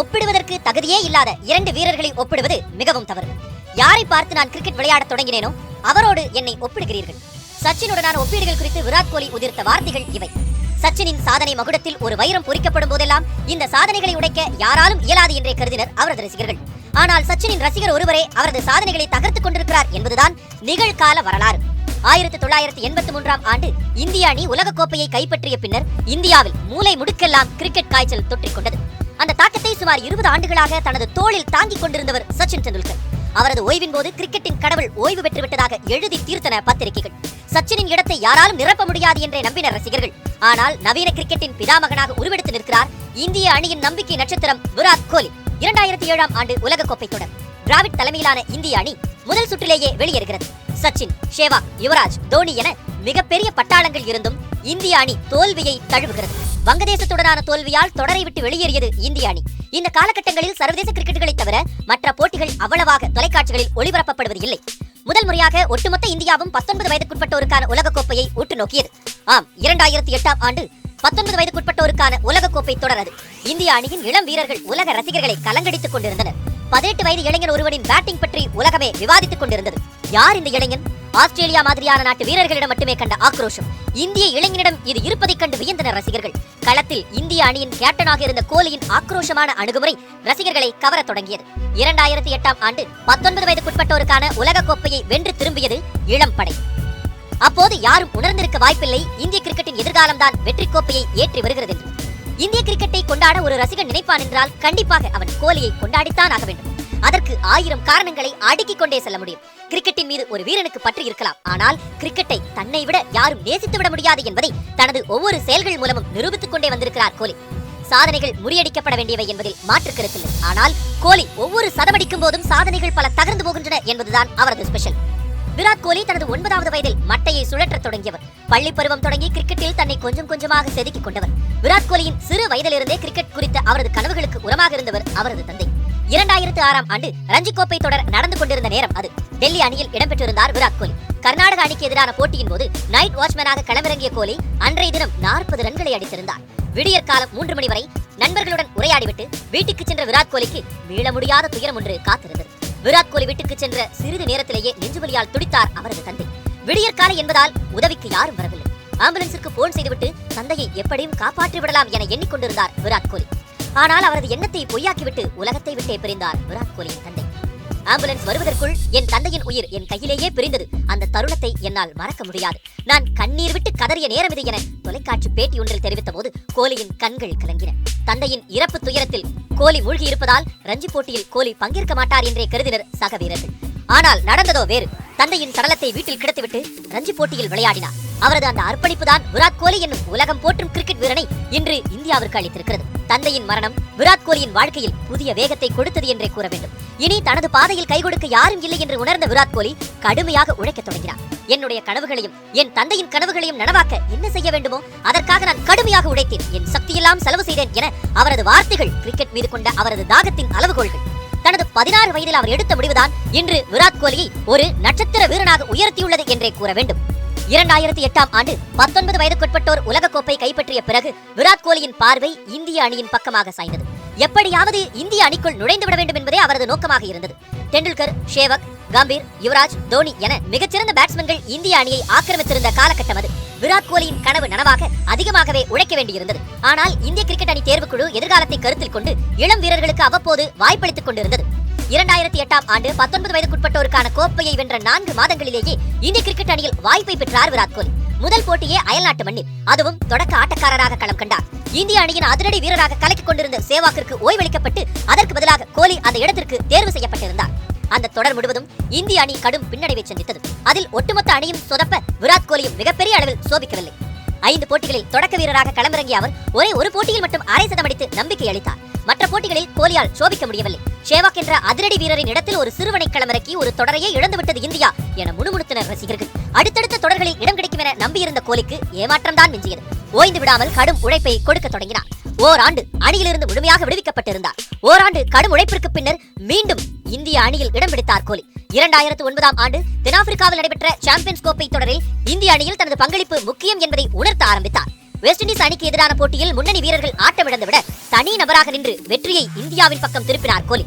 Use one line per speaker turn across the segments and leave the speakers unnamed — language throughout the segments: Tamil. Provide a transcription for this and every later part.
ஒப்பிடுவதற்கு தகுதியே இல்லாத இரண்டு வீரர்களை ஒப்பிடுவது மிகவும் தவறு. யாரை பார்த்து நான் கிரிக்கெட் விளையாட தொடங்கினேனோ அவரோடு என்னை ஒப்பிடுகிறீர்கள். சச்சினுடனான ஒப்பீடுகள் குறித்து விராட் கோலி உதிர்த்த வார்த்தைகள் இவை. சச்சினின் சாதனை மகுடத்தில் ஒரு வைரம் பொறிக்கப்படும் போதெல்லாம் இந்த சாதனைகளை உடைக்க யாராலும் இயலாது என்றே கருதினர் அவரது ரசிகர்கள். ஆனால் சச்சினின் ரசிகர் ஒருவரே அவரது சாதனைகளை தகர்த்துக் கொண்டிருக்கிறார் என்பதுதான் நிகழ்கால வரலாறு. 1983ஆம் ஆண்டு இந்திய அணி உலக கோப்பையை கைப்பற்றிய பின்னர் இந்தியாவில் மூலை முடுக்கெல்லாம் கிரிக்கெட் காய்ச்சல் தொற்றிக் கொண்டது. அந்த தாக்கத்தை சுமார் 20 ஆண்டுகளாக தனது தோளில் தாங்கிக் கொண்டிருந்தவர் சச்சின் டெண்டுல்கர். அவரது ஓய்வின் போது கிரிக்கெட்டின் கடவுள் ஓய்வு பெற்று விட்டதாக எழுதி தீர்த்தன பத்திரிகைகள். சச்சினின் இடத்தை யாராலும் நிரப்ப முடியாது என்றே நம்பினர் ரசிகர்கள். ஆனால் நவீன கிரிக்கெட்டின் பிதாமகனாக உருவெடுத்து நிற்கிறார் இந்திய அணியின் நம்பிக்கை நட்சத்திரம் விராட் கோலி. 2007ஆம் ஆண்டு உலகக்கோப்பை தொடர் டிராவிட் தலைமையிலான இந்திய அணி முதல் சுற்றிலேயே வெளியேறுகிறது. சச்சின், சேவாக், யுவராஜ், தோனி என மிகப்பெரிய பட்டாளங்கள் இருந்தும் இந்திய அணி தோல்வியை தழுவுகிறது. வங்கதேசத்துடனான தோல்வியால் தொடரை விட்டு வெளியேறியது இந்திய அணி. இந்த காலகட்டங்களில் சர்வதேச கிரிக்கெட்டுகளை தவிர மற்ற போட்டிகள் அவ்வளவாக தொலைக்காட்சிகளில் ஒளிபரப்பப்படுவது இல்லை. முதல் முறையாக ஒட்டுமொத்த இந்தியாவும் 19 வயதுக்குட்பட்டோருக்கான உலகக்கோப்பையை உற்று நோக்கியது. ஆம், 2008ஆம் ஆண்டு 19 வயதுக்குட்பட்டோருக்கான உலகக்கோப்பை தொடர் அது. இந்திய அணியின் இளம் வீரர்கள் உலக ரசிகர்களை கலங்கடித்துக் கொண்டிருந்தனர். 18 வயது இளைஞன் ஒருவனின் பேட்டிங் பற்றி உலகமே விவாதித்துக் கொண்டிருந்தது. யார் இந்த இளைஞன்? ஆஸ்திரேலியா மாதிரியான நாட்டு வீரர்களிடம் மட்டுமே கண்ட ஆக்ரோஷம் இந்திய இளைஞனிடம் இது இருப்பதைக் கண்டு வியந்தனர் ரசிகர்கள். களத்தில் இந்திய அணியின் கேப்டனாக இருந்த கோலியின் ஆக்ரோஷமான அணுகுமுறை ரசிகர்களை கவரத் தொடங்கியது. 2008ஆம் ஆண்டு 19 வயதுக்குட்பட்டோருக்கான உலக கோப்பையை வென்று திரும்பியது இளம் படை. அப்போது யாரும் உணர்ந்திருக்க வாய்ப்பில்லை இந்திய கிரிக்கெட்டின் எதிர்காலம்தான் வெற்றி கோப்பையை ஏற்றி வருகிறது என்று. இந்திய கிரிக்கெட்டை கொண்டாட ஒரு ரசிகன் நினைப்பான் என்றால் கண்டிப்பாக அவன் கோலியை கொண்டாடித்தான் ஆக வேண்டும். அதற்கு 1000 காரணங்களை அடுக்கிக் கொண்டே செல்ல முடியும். கிரிக்கெட்டின் மீது ஒரு வீரனுக்கு பற்றி இருக்கலாம், ஆனால் கிரிக்கெட்டை தன்னை விட யாரும் நேசித்து விட முடியாது என்பதை தனது ஒவ்வொரு செயல்கள் மூலமும் நிரூபித்துக் கொண்டே வந்திருக்கிறார் கோலி. சாதனைகள் முறியடிக்கப்பட வேண்டியவை என்பதில் மாற்று கருத்தில்லை. ஆனால் கோலி ஒவ்வொரு சதமடிக்கும் போதும் சாதனைகள் பல தகர்ந்து போகின்றன என்பதுதான் அவரது ஸ்பெஷல். விராட் கோலி தனது 9வது வயதில் மட்டையை சுழற்றத் தொடங்கியவர். பள்ளி பருவம் தொடங்கி கிரிக்கெட்டில் தன்னை கொஞ்சம் கொஞ்சமாக செதுக்கிக் கொண்டவர். விராட் கோலியின் சிறு வயதிலிருந்தே கிரிக்கெட் குறித்த அவரது கனவுகளுக்கு உரமாக இருந்தவர் அவரது தந்தை. 2006ஆம் ஆண்டு ரஞ்சி கோப்பை தொடர் நடந்து கொண்டிருந்த நேரம் அது. டெல்லி அணியில் இடம்பெற்றிருந்தார் விராட் கோலி. கர்நாடக அணிக்கு எதிரான போட்டியின் போது நைட் வாட்ச்மேனாக களமிறங்கிய கோலி அன்றைய தினம் 40 ரன்களை அடித்திருந்தார். விடியற் காலம் 3 மணி வரை நண்பர்களுடன் உரையாடிவிட்டு வீட்டுக்கு சென்ற விராட் கோலிக்கு மீள முடியாத துயரம் ஒன்று காத்திருந்தது. விராட் கோலி வீட்டுக்கு சென்ற சிறிது நேரத்திலேயே நெஞ்சுவலியால் துடித்தார் அவரது தந்தை. விடியற்காலை என்பதால் உதவிக்கு யாரும் வரவில்லை. ஆம்புலன்ஸிற்கு போன் செய்துவிட்டு தந்தையை எப்படியும் காப்பாற்றி விடலாம் என எண்ணிக்கொண்டிருந்தார் விராட் கோலி. ஆனால் அவரது எண்ணத்தை பொய்யாக்கிவிட்டு உலகத்தை விட்டே பிரிந்தார் விராட் கோலியின் தந்தை. ஆம்புலன்ஸ் வருவதற்குள் என் தந்தையின் உயிர் என் கையிலேயே பிரிந்தது. அந்த தருணத்தை என்னால் மறக்க முடியாது. நான் கண்ணீர் விட்டு கதறிய நேரம் இது என தொலைக்காட்சி பேட்டி ஒன்றில் தெரிவித்த போது கோலியின் கண்கள் கலங்கின. தந்தையின் இறப்பு துயரத்தில் கோலி மூழ்கி இருப்பதால் ரஞ்சி போட்டியில் கோலி பங்கேற்க மாட்டார் என்றே கருதினர் சக வீரர்கள். ஆனால் நடந்ததோ வேறு. தந்தையின் சடலத்தை வீட்டில் கிடத்திவிட்டு ரஞ்சி போட்டியில் விளையாடினார். அவரது அந்த அர்ப்பணிப்பு தான் விராட் கோலி என்னும் உலகம் போற்றும் கிரிக்கெட் வீரனை இன்று இந்தியாவிற்கு அளித்திருக்கிறது. தந்தையின் மரணம் விராட் கோலியின் வாழ்க்கையில் புதிய வேகத்தை கொடுத்தது என்றே கூற வேண்டும். இனி தனது பாதையில் கை கொடுக்க யாரும் இல்லை என்று உணர்ந்த விராட் கோலி கடுமையாக உழைக்கத் தொடங்கினார். என்னுடைய கனவுகளையும் என் தந்தையின் கனவுகளையும் நனவாக்க என்ன செய்ய வேண்டுமோ அதற்காக நான் கடுமையாக உழைத்தேன். என் சக்தியெல்லாம் செலவு செய்தேன் என அவரது வார்த்தைகள் கிரிக்கெட் மீது கொண்ட அவரது தாகத்தின் அளவுகோல்கள். தனது 16 வயதில் அவர் எடுத்த முடிவுதான் இன்று விராட் கோலியை ஒரு நட்சத்திர வீரனாக உயர்த்தியுள்ளது என்றே கூற வேண்டும். 2008ஆம் ஆண்டு 19 வயதுக்குட்பட்டோர் உலகக்கோப்பை கைப்பற்றிய பிறகு விராட் கோலியின் பார்வை இந்திய அணியின் பக்கமாக சாய்ந்தது. எப்படியாவது இந்திய அணிக்குள் நுழைந்து விட வேண்டும் என்பதே அவரது நோக்கமாக இருந்தது. டெண்டுல்கர், சேவக், கம்பீர், யுவராஜ், தோனி என மிகச்சிறந்த பேட்ஸ்மேன்கள் இந்திய அணியை ஆக்கிரமித்திருந்த காலகட்டம் அது. விராட் கோலியின் கனவு நனவாக அதிகமாகவே உழைக்க வேண்டியிருந்தது. ஆனால் இந்திய கிரிக்கெட் அணி தேர்வுக்குழு எதிர்காலத்தை கருத்தில் கொண்டு இளம் வீரர்களுக்கு அவ்வப்போது வாய்ப்பளித்துக் கொண்டிருந்தது. 2008ஆம் ஆண்டு 19 வயதுக்குட்பட்டோருக்கான கோப்பையை வென்ற 4 மாதங்களிலேயே இந்திய கிரிக்கெட் அணியில் வாய்ப்பை பெற்றார் விராட் கோலி. முதல் போட்டியே அயல்நாட்டு மண்ணில், அதுவும் தொடக்க ஆட்டக்காரராக களம் கண்டார். இந்திய அணியின் அதிரடி வீரராக கலக்கிக் கொண்டிருந்த சேவாக்கிற்கு ஓய்வளிக்கப்பட்டு அதற்கு பதிலாக கோலி அந்த இடத்திற்கு தேர்வு செய்யப்பட்டிருந்தார். அந்த தொடர் முழுவதும் இந்திய அணி கடும் பின்னடைவை சந்தித்தது. அதில் ஒட்டுமொத்த அணியும் சொதப்ப விராட் கோலியும் மிகப்பெரிய அளவில் சோபிக்கவில்லை. 5 போட்டிகளில் தொடக்க வீரராக களமிறங்கிய அவர் ஒரே ஒரு போட்டியில் மட்டும் அரை சதம் அடித்து நம்பிக்கை அளித்தார். மற்ற போட்டிகளில் கோலியால் சோபிக்க முடியவில்லை. சேவாக் என்ற அதிரடி வீரரின் இடத்தில் ஒரு சிறுவனை களமிறக்கி ஒரு தொடரையே இழந்துவிட்டது இந்தியா என முணுமுணுத்தனர் ரசிகர்கள். அடுத்தடுத்த தொடர்களில் இடம் கிடைக்கும் என நம்பியிருந்த கோலிக்கு ஏமாற்றம் தான் மிஞ்சியது. ஓய்ந்து விடாமல் கடும் உழைப்பை கொடுக்க தொடங்கினார். ஓராண்டு அணியிலிருந்து முழுமையாக விடுவிக்கப்பட்டிருந்தார். ஓராண்டு கடும் உழைப்பிற்கு பின்னர் மீண்டும் இந்திய அணியில் இடம் பிடித்தார் கோலி. 2009ஆம் ஆண்டு தென்னாப்பிரிக்காவில் நடைபெற்ற சாம்பியன்ஸ் கோப்பை தொடரில் இந்திய அணியில் தனது பங்களிப்பு முக்கியம் என்பதை உணர்த்த ஆரம்பித்தார். வெஸ்ட் இண்டீஸ் அணிக்கு எதிரான போட்டியில் முன்னணி வீரர்கள் ஆட்டமிழந்து விட தனி நபராக நின்று வெற்றியை இந்தியாவின் பக்கம் திருப்பினார் கோலி.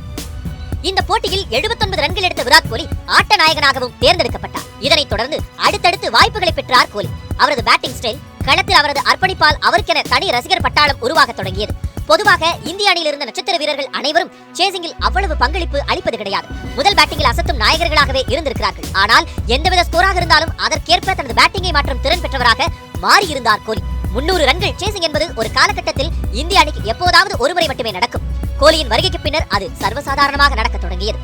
இந்த போட்டியில் 79 ரன்கள் எடுத்த விராட் கோலி ஆட்ட நாயகனாகவும் தேர்ந்தெடுக்கப்பட்டார். இதனைத் தொடர்ந்து அடுத்தடுத்து வாய்ப்புகளை பெற்றார் கோலி. அவரது பேட்டிங் ஸ்டைல், களத்தில் அவரது அர்ப்பணிப்பால் அவருக்கென தனி ரசிகர் பட்டாளம் உருவாக தொடங்கியது. பொதுவாக இந்திய அணியில் இருந்த நட்சத்திர வீரர்கள் அனைவரும் சேசிங்கில் அவ்வளவு பங்களிப்பு அளிப்பது கிடையாது. முதல் பேட்டிங்கில் அசத்தும் நாயகர்களாகவே இருந்திருக்கிறார்கள். ஆனால் எந்தவித ஸ்கோராக இருந்தாலும் அதற்கேற்ப தனது பேட்டிங்கை மாற்றும் திறன் பெற்றவராக மாறியிருந்தார் கோலி. 300 ரன்கள் சேசிங் என்பது ஒரு காலகட்டத்தில் இந்திய அணிக்கு எப்போதாவது ஒருமுறை மட்டுமே நடக்கும். கோலியின் வருகைக்கு பின்னர் அது சர்வசாதாரணமாக நடக்க தொடங்கியது.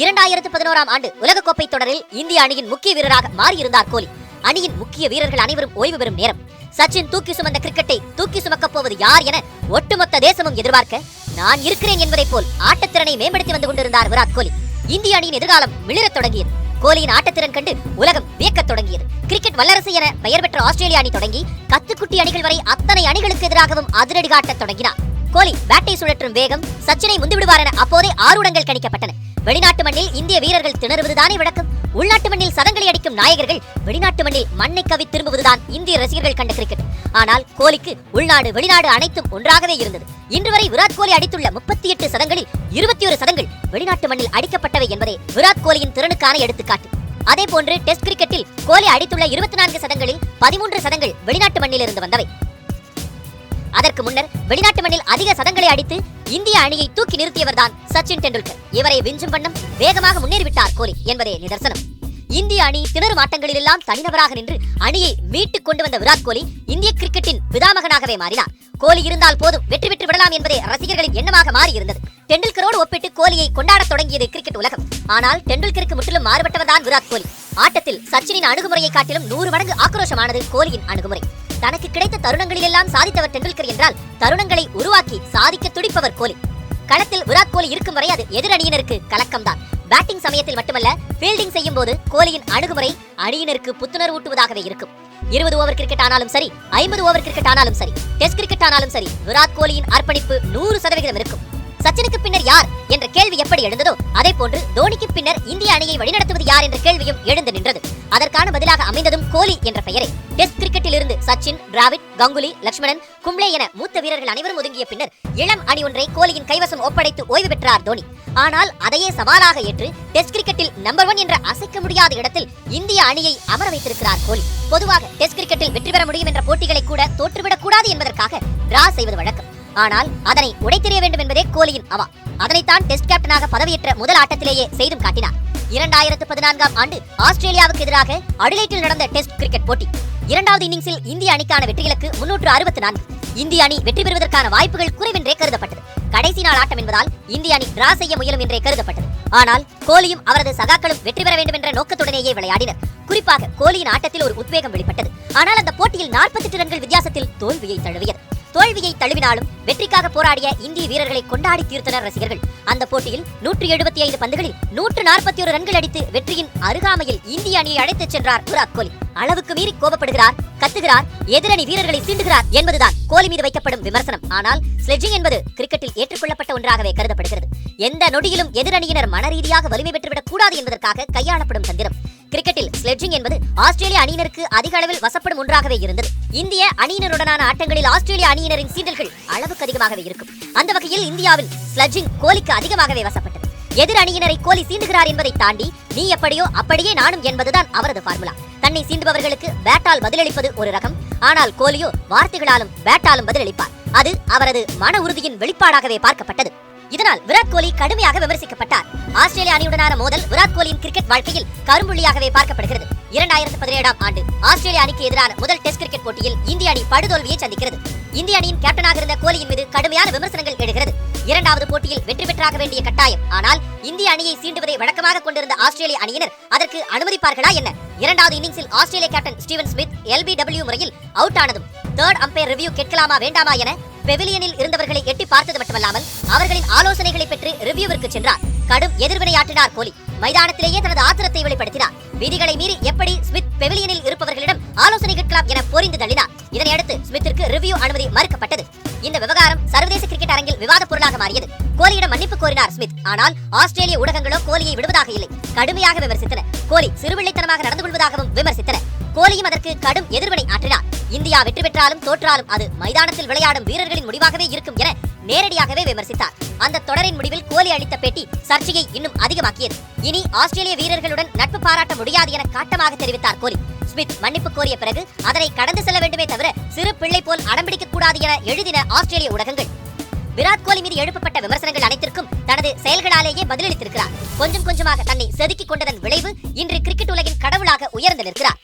2011ஆம் ஆண்டு உலகக்கோப்பை தொடரில் இந்திய அணியின் முக்கிய வீரராக மாறியிருந்தார் கோலி. அணியின் முக்கிய வீரர்கள் அனைவரும் ஓய்வு பெறும் நேரம். சச்சின் தூக்கி சுமந்த கிரிக்கெட்டை தூக்கி சுமக்கப் போவது யார் என ஒட்டுமொத்த தேசமும் எதிர்பார்க்க, நான் இருக்கிறேன் என்பதைப் போல் ஆட்டத்திறனை மேம்படுத்தி வந்து கொண்டிருந்தார் விராட் கோலி. இந்திய அணியின் எதிர்காலம் மிளிரத் தொடங்கியது. கோலியின் ஆட்டத்திறன் கண்டு உலகம் வியக்கத் தொடங்கியது. கிரிக்கெட் வல்லரசு என பெயர் பெற்ற ஆஸ்திரேலிய அணி தொடங்கி கத்துக்குட்டி அணிகள் வரை அத்தனை அணிகளுக்கு எதிராகவும் அதிரடி காட்டத் தொடங்கினார். கோலி பேட்டை சுழற்றும் வேகம் சச்சினை முந்திவிடுவார் என அப்போதே ஆர்வங்கள் கணிக்கப்பட்டன. வெளிநாட்டு மண்ணில் இந்திய வீரர்கள் திணறுவதுதானே வழக்கம். உள்நாட்டு மண்ணில் சதங்களை அடிக்கும் நாயகர்கள் வெளிநாட்டு மண்ணில் மண்ணை கவி திரும்புவதுதான் இந்திய ரசிகர்கள் கண்ட கிரிக்கெட். ஆனால் கோலிக்கு உள்நாடு வெளிநாடு அனைத்தும் ஒன்றாகவே இருந்தது. இன்று வரை விராட் கோலி அடித்துள்ள 38 சதங்களில் 21 சதங்கள் வெளிநாட்டு மண்ணில் அடிக்கப்பட்டவை என்பதே விராட் கோலியின் திறனுக்கான எடுத்துக்காட்டு. அதே போன்று டெஸ்ட் கிரிக்கெட்டில் கோலி அடித்துள்ள 24 சதங்களில் 13 சதங்கள் வெளிநாட்டு மண்ணில் இருந்து வந்தவை. அதற்கு முன்னர் வெளிநாட்டு மண்ணில் அதிக சதங்களை அடித்து இந்திய அணியை தூக்கி நிறுத்தியவர்தான் சச்சின் டெண்டுல்கர். இவரை விஞ்சும் வண்ணம் வேகமாக முன்னேறிவிட்டார் கோலி என்பதே நிதர்சனம். இந்திய அணி திணறும் ஆட்டங்களிலெல்லாம் தனிநபராக நின்று அணியை மீட்டுக் கொண்டு வந்த விராட் கோலி இந்திய கிரிக்கெட்டின் பிதாமகனாகவே மாறினார். கோலி இருந்தால் போதும் வெற்றி பெற்று விடலாம் என்பதே ரசிகர்களின் எண்ணமாக மாறியிருந்தது. டெண்டுல்கரோடு ஒப்பிட்டு கோலியை கொண்டாடத் தொடங்கியது கிரிக்கெட் உலகம். ஆனால் டெண்டுல்கருக்கு முற்றிலும் மாறுபட்டவர்தான் விராட் கோலி. ஆட்டத்தில் சச்சினின் அணுகுமுறையை காட்டிலும் 100 மடங்கு ஆக்ரோஷமானது கோலியின் அணுகுமுறை. தனக்கு கிடைத்த தருணங்களிலெல்லாம் சாதித்தவர் டெண்டுல்கர் என்றால் தருணங்களை உருவாக்கி சாதிக்க துடிப்பவர் கோலி. களத்தில் விராட் கோலி இருக்கும் வரை அது எதிர் அணியினருக்கு கலக்கம்தான். பேட்டிங் சமயத்தில் மட்டுமல்ல, ஃபீல்டிங் செய்யும் போது கோலியின் அணுகுமுறை அணியினருக்கு புத்துணர்வு ஊட்டுவதாகவே இருக்கும். 20 ஓவர் கிரிக்கெட் ஆனாலும் சரி, 50 ஓவர் கிரிக்கெட் ஆனாலும் சரி, டெஸ்ட் கிரிக்கெட் ஆனாலும் சரி, விராட் கோலியின் அர்ப்பணிப்பு 100% இருக்கும். சச்சினுக்கு பின்னர் யார் என்ற கேள்வி எப்படி எழுந்ததோ அதே போன்று தோனிக்கு பின்னர் இந்திய அணியை வழிநடத்துவது யார் என்ற கேள்வியும் எழுந்து நின்றது. அதற்கான பதிலாக அமைந்ததும் கோலி என்ற பெயரை. டெஸ்ட் கிரிக்கெட்டில் இருந்து சச்சின், டிராவிட், கங்குலி, லட்சுமணன், கும்ளே என மூத்த வீரர்கள் அனைவரும் ஒதுங்கிய பின்னர் இளம் அணி ஒன்றை கோலியின் கைவசம் ஒப்படைத்து ஓய்வு பெற்றார் தோனி. ஆனால் அதையே சவாலாக ஏற்று டெஸ்ட் கிரிக்கெட்டில் நம்பர் 1 என்ற அசைக்க முடியாத இடத்தில் இந்திய அணியை அமர வைத்திருக்கிறார் கோலி. பொதுவாக டெஸ்ட் கிரிக்கெட்டில் வெற்றி பெற முடியும் என்ற போட்டிகளை கூட தோற்றுவிடக் கூடாது என்பதற்காக டிரா செய்வது வழக்கம். ஆனால் அதனை உடைத்தெறிய வேண்டும் என்பதே கோலியின் அவா. அதனைத்தான் டெஸ்ட் கேப்டனாக பதவியேற்ற முதல் ஆட்டத்திலேயே செய்தும் காட்டினார். 2014ஆம் ஆண்டு ஆஸ்திரேலியாவுக்கு எதிராக அடிலைட்டில் நடந்த டெஸ்ட் கிரிக்கெட் போட்டி. 2வது இன்னிங்ஸில் இந்திய அணிக்கான வெற்றி இலக்கு 364. இந்திய அணி வெற்றி பெறுவதற்கான வாய்ப்புகள் குறைவென்றே கருதப்பட்டது. கடைசி நாள் ஆட்டம் என்பதால் இந்திய அணி டிரா செய்ய முயலும் என்றே கருதப்பட்டது. ஆனால் கோலியும் அவரது சகாக்களும் வெற்றி பெற வேண்டும் என்ற நோக்கத்துடனேயே விளையாடினர். குறிப்பாக கோலியின் ஆட்டத்தில் ஒரு உத்வேகம் வெளிப்பட்டது. ஆனால் அந்த போட்டியில் 48 ரன்கள் வித்தியாசத்தில் தோல்வியை தழுவியது. தோல்வியை தழுவினாலும் வெற்றிக்காக போராடிய இந்திய வீரர்களை கொண்டாடி தீர்த்தனர் ரசிகர்கள். அந்த போட்டியில் 175 பந்துகளில் 141 ரன்கள் அடித்து வெற்றியின் அருகாமையில் இந்திய அணியை அழைத்துச் சென்றார் விராட் கோலி. அளவுக்கு மீறி கோபப்படுகிறார், கத்துகிறார், எதிரணி வீரர்களை சீண்டுகிறார் என்பதுதான் கோலி மீது வைக்கப்படும் விமர்சனம். ஆனால் ஸ்லெட்ஜிங் என்பது கிரிக்கெட்டில் ஏற்றுக்கொள்ளப்பட்ட ஒன்றாகவே கருதப்படுகிறது. எந்த நொடியிலும் எதிரணியினர் மனரீதியாக வலிமை பெற்றுவிடக் கூடாது என்பதற்காக கையாளப்படும் தந்திரம். கிரிக்கெட்டில் ஸ்லெட்ஜிங் என்பது ஆஸ்திரேலிய அணியினருக்கு அதிக அளவில் வசப்படும் ஒன்றாகவே இருந்தது. இந்திய அணியினருடனான ஆட்டங்களில் ஆஸ்திரேலிய அணியினரின் சீண்டல்கள் அளவுக்கு அதிகமாகவே இருக்கும். அந்த வகையில் இந்தியாவின் ஸ்லெட்ஜிங் கோலிக்கு அதிகமாகவே வசப்பட்டது. எதிர் அணியினரை கோலி சீண்டுகிறார் என்பதை தாண்டி நீ எப்படியோ அப்படியே நானும் என்பதுதான் அவரது பார்முலா. தன்னை சீண்டுபவர்களுக்கு பேட்டால் பதிலளிப்பது ஒரு ரகம். ஆனால் கோலியோ வார்த்தைகளாலும் பேட்டாலும் பதிலளிப்பார். அது அவரது மன உறுதியின் வெளிப்பாடாகவே பார்க்கப்பட்டது. இதனால் விராட் கோலி கடுமையாக விமர்சிக்கப்பட்டார். ஆஸ்திரேலிய அணியுடனான மோதல் விராட் கோலியின் கிரிக்கெட் வாழ்க்கையில் கரும்புள்ளியாகவே பார்க்கப்படுகிறது. 2017ஆம் ஆண்டு ஆஸ்திரேலிய அணிக்கு எதிரான முதல் டெஸ்ட் கிரிக்கெட் போட்டியில் இந்திய அணி படுதோல்வியை சந்திக்கிறது. இந்திய அணியின் கேப்டனாக இருந்த கோலியின் மீது கடுமையான விமர்சனங்கள் எழுகிறது. 2வது போட்டியில் வெற்றி பெற்றாக வேண்டிய கட்டாயம். ஆனால் இந்திய அணியை சீண்டுவதை வழக்கமாக கொண்டிருந்த ஆஸ்திரேலிய அணியினர் அதற்கு அனுமதிப்பார்களா என்ன? 2வது இன்னிங்ஸில் ஆஸ்திரேலிய கேப்டன் ஸ்டீவன் ஸ்மித் LBW முறையில் அவுட் ஆனதும் 3rd அம்பையர் ரிவ்யூ கேட்கலாமா வேண்டாமா என பெவிலியனில் இருந்தவர்களை எட்டி பார்த்தது மட்டுமல்லாமல் அவர்களின் ஆலோசனைகளை பெற்று ரிவ்யூவிற்கு சென்றார். கடும் எதிர்வினையாற்றினார் கோலி. மைதானத்திலேயே தனது ஆத்திரத்தை வெளிப்படுத்தினார். விதிகளை மீறி எப்படி ஸ்மித் பெவிலியனில் இருப்பவர்களிடம் ஆலோசனை கேட்கலாம் என பொறிந்து தள்ளினார். இதனையடுத்து ஸ்மித்திற்கு ரிவ்யூ அனுமதி மறுக்கப்பட்டது. இந்த விவகாரம் சர்வதேச கிரிக்கெட் அரங்கில் விவாத பொருளாக மாறியது. கோலியிடம் மன்னிப்பு கோரினார் ஸ்மித். ஆனால் ஆஸ்திரேலிய ஊடகங்களோ கோலியை விடுவதாக இல்லை. கடுமையாக விமர்சித்தன. கோலி சிறுபிள்ளைத்தனமாக நடந்து கொள்வதாகவும் விமர்சித்தன. கோலியும் அதற்கு கடும் எதிர்வினை ஆற்றினார். இந்தியா வெற்றி பெற்றாலும் தோற்றாலும் அது மைதானத்தில் விளையாடும் வீரர்களின் முடிவாகவே இருக்கும் என நேரடியாகவே விமர்சித்தார். அந்த தொடரின் முடிவில் கோலி அளித்த பேட்டி சர்ச்சையை இன்னும் அதிகமாக்கியது. இனி ஆஸ்திரேலிய வீரர்களுடன் நட்பு பாராட்ட முடியாது என காட்டமாக தெரிவித்தார் கோலி. ஸ்மித் மன்னிப்பு கோரிய பிறகு அதனை கடந்து செல்ல வேண்டுமே தவிர சிறு பிள்ளை போல் அடம்பிடிக்க கூடாது என எழுதின ஆஸ்திரேலிய ஊடகங்கள். விராட் கோலி மீது எழுப்பப்பட்ட விமர்சனங்கள் அனைத்திற்கும் தனது செயல்களாலேயே பதிலளித்திருக்கிறார். கொஞ்சம் கொஞ்சமாக தன்னை செதுக்கிக் கொண்டதன் விளைவு இன்று கிரிக்கெட் உலகின் கடவுளாக உயர்ந்து நிற்கிறார்.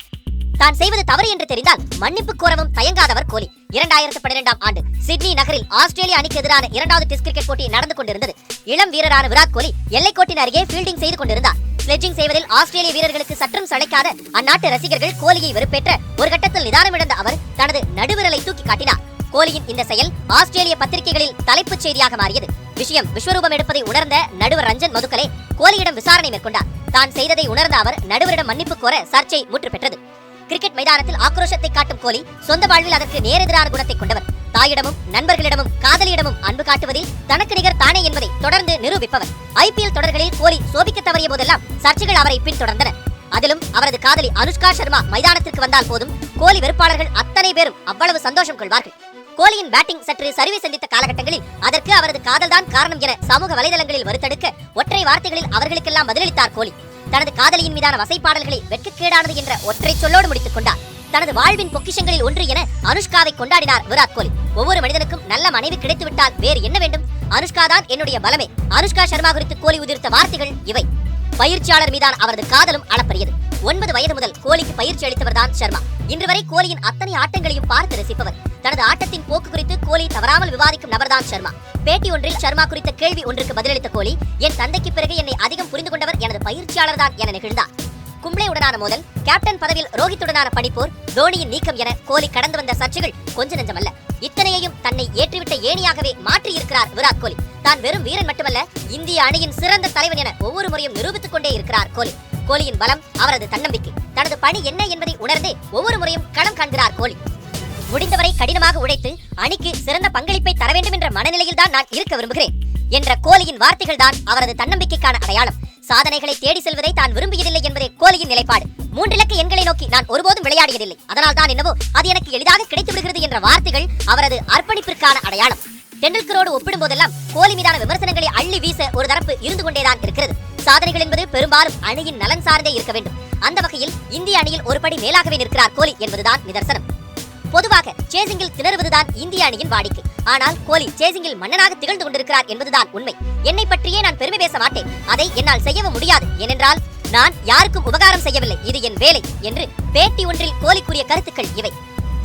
தான் செய்வது தவறு என்று தெரிந்தால் மன்னிப்பு கோரவும் தயங்காதவர் கோலி. 2012ஆம் ஆண்டு சிட்னி நகரில் ஆஸ்திரேலிய அணிக்கு எதிரான 2வது டெஸ்ட் கிரிக்கெட் போட்டி நடந்து கொண்டிருந்தது. இளம் வீரரான விராட் கோலி எல்லைக்கோட்டின் அருகே ஃபீல்டிங் செய்து கொண்டிருந்தார். ஸ்லெட்ஜிங் செய்வதில் ஆஸ்திரேலிய வீரர்களுக்கு சற்றும் சளைக்காத அந்நாட்டு ரசிகர்கள் கோலியை வெறுப்பேற்ற ஒரு கட்டத்தில் நிதானமிழந்த அவர் தனது நடுவிரலை தூக்கி காட்டினார். கோலியின் இந்த செயல் ஆஸ்திரேலிய பத்திரிகைகளில் தலைப்புச் செய்தியாக மாறியது. விஷயம் விஸ்வரூபம் எடுப்பதை உணர்ந்த நடுவர் ரஞ்சன் மதுக்கலே கோலியிடம் விசாரணை மேற்கொண்டார். தான் செய்ததை உணர்ந்த அவர் நடுவரிடம் மன்னிப்பு கோர சர்ச்சை முற்று பெற்றது. கிரிக்கெட் மைதானத்தில் ஆக்ரோஷத்தை காட்டும் கோலி சொந்த வாழ்வில் அதற்கு நேரெதிரான குணத்தை கொண்டவர். தாயிடமும் நண்பர்களிடமும் காதலியிடமும் அன்பு காட்டுவதில் தனக்கு நிகர் தானே என்பதை தொடர்ந்து நிரூபிப்பவர். IPL தொடர்களில் கோலி சோபிக்க தவறிய போதெல்லாம் சர்ச்சைகள் அவரை பின்தொடர்ந்தன. அதிலும் அவரது காதலி அனுஷ்கா சர்மா மைதானத்திற்கு வந்தால் போதும் கோலி வெறுப்பாளர்கள் அத்தனை பேரும் அவ்வளவு சந்தோஷம் கொள்வார்கள். கோலியின் பேட்டிங் சற்று சரிவை சந்தித்த காலகட்டங்களில் அதற்கு அவரது காதல்தான் காரணம் என சமூக வலைதளங்களில் வருத்தெடுக்க ஒற்றை வார்த்தைகளில் அவர்களுக்கெல்லாம் பதிலளித்தார் கோலி. தனது காதலியின் மீதான வசைப்பாடல்களை வெட்கக்கேடானது என்ற ஒற்றை சொல்லோடு முடித்துக் கொண்டார். தனது வாழ்வின் பொக்கிஷங்களில் ஒன்று என அனுஷ்காவை கொண்டாடினார் விராட் கோலி. ஒவ்வொரு மனிதனுக்கும் நல்ல மனைவி கிடைத்துவிட்டால் வேறு என்ன வேண்டும்? அனுஷ்கா தான் என்னுடைய பலமே. அனுஷ்கா சர்மா குறித்து கோலி உதிர்த்த வார்த்தைகள் இவை. பயிற்சியாளர் மீதான அவரது காதலும் அளப்பரியது. 9 வயது முதல் கோலிக்கு பயிற்சி அளித்தவர் தான் சர்மா. இன்று வரை கோலியின் அத்தனை ஆட்டங்களையும் பார்த்து ரசிப்பவர். தனது ஆட்டத்தின் போக்கு குறித்து கோலி தவறாமல் விவாதிக்கும் நபர்தான் சர்மா. பேட்டி ஒன்றில் சர்மா குறித்த கேள்வி ஒன்றுக்கு பதிலளித்த கோலி, என் தந்தைக்கு பிறகு என்னை அதிகம் புரிந்து கொண்டவர் எனது பயிற்சியாளர் தான் என நெகிழ்ந்தார். கும்ப்ளேவுடனான மோதல், கேப்டன் பதவியில் ரோஹித்துடனான பணிப்போர், தோனியின் நீக்கம் என கோலி கடந்து வந்த சர்ச்சைகள் கொஞ்ச நெஞ்சமல்ல. இத்தனையையும் தன்னை ஏற்றிவிட்ட ஏணியாகவே மாற்றியிருக்கிறார் விராட் கோலி. தான் வெறும் வீரன் மட்டுமல்ல, இந்திய அணியின் சிறந்த தலைவன் என ஒவ்வொரு முறையும் நிரூபித்துக் கொண்டே இருக்கிறார் கோலி. கோலியின் பலம் அவரது தன்னம்பிக்கை. தனது பணி என்ன என்பதை உணர்ந்தே ஒவ்வொரு முறையும் களம் காண்கிறார் கோலி. முடிந்தவரை கடினமாக உழைத்து அணிக்கு சிறந்த பங்களிப்பை தர வேண்டும் என்ற மனநிலையில் தான் நான் இருக்க விரும்புகிறேன் என்ற கோலியின் வார்த்தைகள் தான் அவரது தன்னம்பிக்கைக்கான அடையாளம். சாதனைகளை தேடி செல்வதை தான் விரும்பியதில்லை என்பதே கோலியின் நிலைப்பாடு. 3 இலக்க எண்களை நோக்கி நான் ஒருபோதும் விளையாடியதில்லை, அதனால் தான் என்னவோ அது எனக்கு எளிதாக கிடைத்து விடுகிறது என்ற வார்த்தைகள் அவரது அர்ப்பணிப்பிற்கான அடையாளம். டெண்டுல்கரோடு ஒப்பிடும் போதெல்லாம் கோலி மீதான விமர்சனங்களை அள்ளி வீச ஒரு தரப்பு இருந்து கொண்டேதான் இருக்கிறது. சாதனைகள் என்பது பெரும்பாலும் அணியின் நலன் சார்ந்தே இருக்க வேண்டும். அந்த வகையில் இந்திய அணியில் ஒரு படி மேலாகவே நிற்கிறார் கோலி என்பதுதான் நிதர்சனம். பொதுவாக சேசிங்கில் திணறுவதுதான் இந்திய அணியின் வாடிக்கை. ஆனால் கோலி சேசிங்கில் மன்னனாக திகழ்ந்து கொண்டிருக்கிறார் என்பதுதான் உண்மை. என்னை பற்றியே நான் பெருமை பேச மாட்டேன், அதை என்னால் செய்யவும் முடியாது. ஏனென்றால் நான் யாருக்கும் உபகாரம் செய்யவில்லை, இது என் வேலை என்று பேட்டி ஒன்றில் கோலி கூறிய கருத்துக்கள் இவை.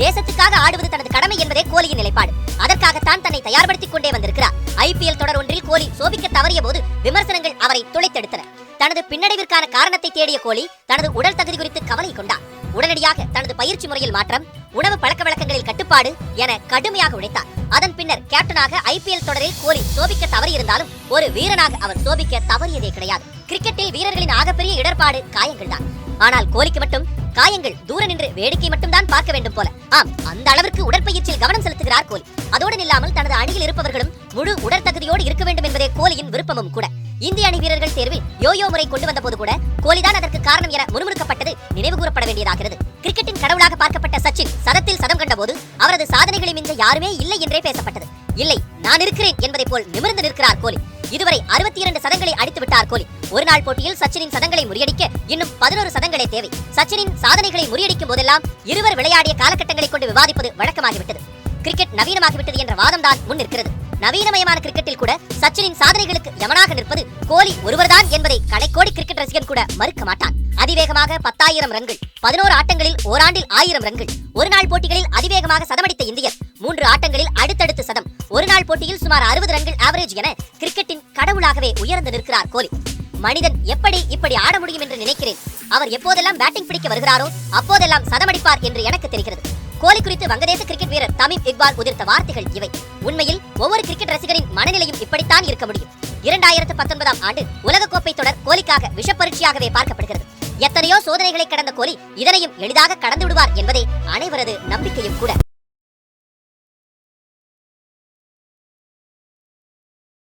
தேசத்துக்காக ஆடுவது தனது கடமை என்பதே கோலியின் நிலைப்பாடு. அதற்காகத்தான் தன்னை தயார்படுத்திக் கொண்டே வந்திருக்கிறார். IPL தொடர் ஒன்றில் கோலி சோபிக்க தவறிய போது விமர்சனங்கள் அவரை துளைத்தெடுத்தன. தனது பின்னடைவிற்கான காரணத்தை தேடிய கோலி தனது உடல் தகுதி குறித்து கவலை கொண்டார். உடனடியாக தனது பயிற்சி முறையில் மாற்றம், உணவு பழக்க வழக்கங்களில் கட்டுப்பாடு என கடுமையாக உழைத்தார். அதன் பின்னர் கேப்டனாக IPL தொடரில் கோலி சோபிக்க தவறியிருந்தாலும் ஒரு வீரனாக அவர் சோபிக்க தவறியதே கிடையாது. கிரிக்கெட்டில் வீரர்களின் ஆகப்பெரிய இடர்பாடு காயங்கள் தான். ஆனால் கோலிக்கு மட்டும் காயங்கள் தூர நின்று வேடிக்கை மட்டும் தான் பார்க்க வேண்டும் போல. ஆம், அந்த அளவிற்கு உடற்பயிற்சியில் கவனம் செலுத்துகிறார் கோலி. அதோடு நில்லாமல் தனது அணியில் இருப்பவர்களும் முழு உடற்தகுதியோடு இருக்க வேண்டும் என்பதே கோலியின் விருப்பமும் கூட. இந்திய அணி வீரர்கள் தேர்வில் யோயோ முறை கொண்டு வந்த போது கூட கோலிதான் அதற்கு காரணம் என முறுமுறுக்கப்பட்டது நினைவு கூறப்பட வேண்டியதாகிறது. கிரிக்கெட்டின் கடவுளாக பார்க்கப்பட்ட சச்சின் சதத்தில் சதம் கண்டபோது அவரது சாதனைகளை மிஞ்ச யாருமே இல்லை என்றே பேசப்பட்டது. இல்லை, நான் இருக்கிறேன் என்பதை போல் நிமிர்ந்து நிற்கிறார் கோலி. இதுவரை 62 சதங்களை அடித்து விட்டார் கோலி. ஒரு நாள் போட்டியில் சச்சினின் சதங்களை முறியடிக்க இன்னும் 11 சதங்களே தேவை. சச்சினின் சாதனைகளை முறியடிக்கும் போதெல்லாம் இருவர் விளையாடிய காலகட்டங்களை கொண்டு விவாதிப்பது வழக்கமாகிவிட்டது. கிரிக்கெட் நவீனமாகிவிட்டது என்ற வாதம் தான் முன் நிற்கிறது. நவீனமயமான கிரிக்கெட்டில் கூட சச்சினின் சாதனைகளுக்கு யமனாக நிற்பது கோலி ஒருவர்தான் என்பதை கடைக்கோடி கிரிக்கெட் ரசிகன் கூட மறுக்க மாட்டான். அதிவேகமாக 10,000 ரன்கள், 11 ஆட்டங்களில் ஓராண்டில் 1000 ரன்கள், ஒரு நாள் போட்டிகளில் அதிவேகமாக சதமடித்த இந்தியர், 3 ஆட்டங்களில் அடுத்தடுத்து சதம், ஒரு நாள் போட்டியில் சுமார் 60 ரன்கள் ஆவரேஜ் என கிரிக்கெட்டின் கடவுளாகவே உயர்ந்து நிற்கிறார் கோலி. மனிதன் எப்படி இப்படி ஆட முடியும் என்று நினைக்கிறேன். அவர் எப்போதெல்லாம் பேட்டிங் பிடிக்க வருகிறாரோ அப்போதெல்லாம் சதமடிப்பார் என்று எனக்கு தெரிகிறது. கோலி குறித்து வங்கதேச கிரிக்கெட் வீரர் தமீம் இக்பால் உதிர்த்த வார்த்தைகள் இவை. உண்மையில் ஒவ்வொரு கிரிக்கெட் ரசிகரின் மனநிலையும் இப்படித்தான் இருக்க முடியும். 2019ஆம் ஆண்டு உலகக்கோப்பை தொடர் கோலிக்காக விஷப்பரீட்சையாகவே பார்க்கப்படுகிறது. எத்தனையோ சோதனைகளை கடந்த கோலி இதனையும் எளிதாக கடந்து விடுவார் என்பதே அனைவரது நம்பிக்கையும் கூட.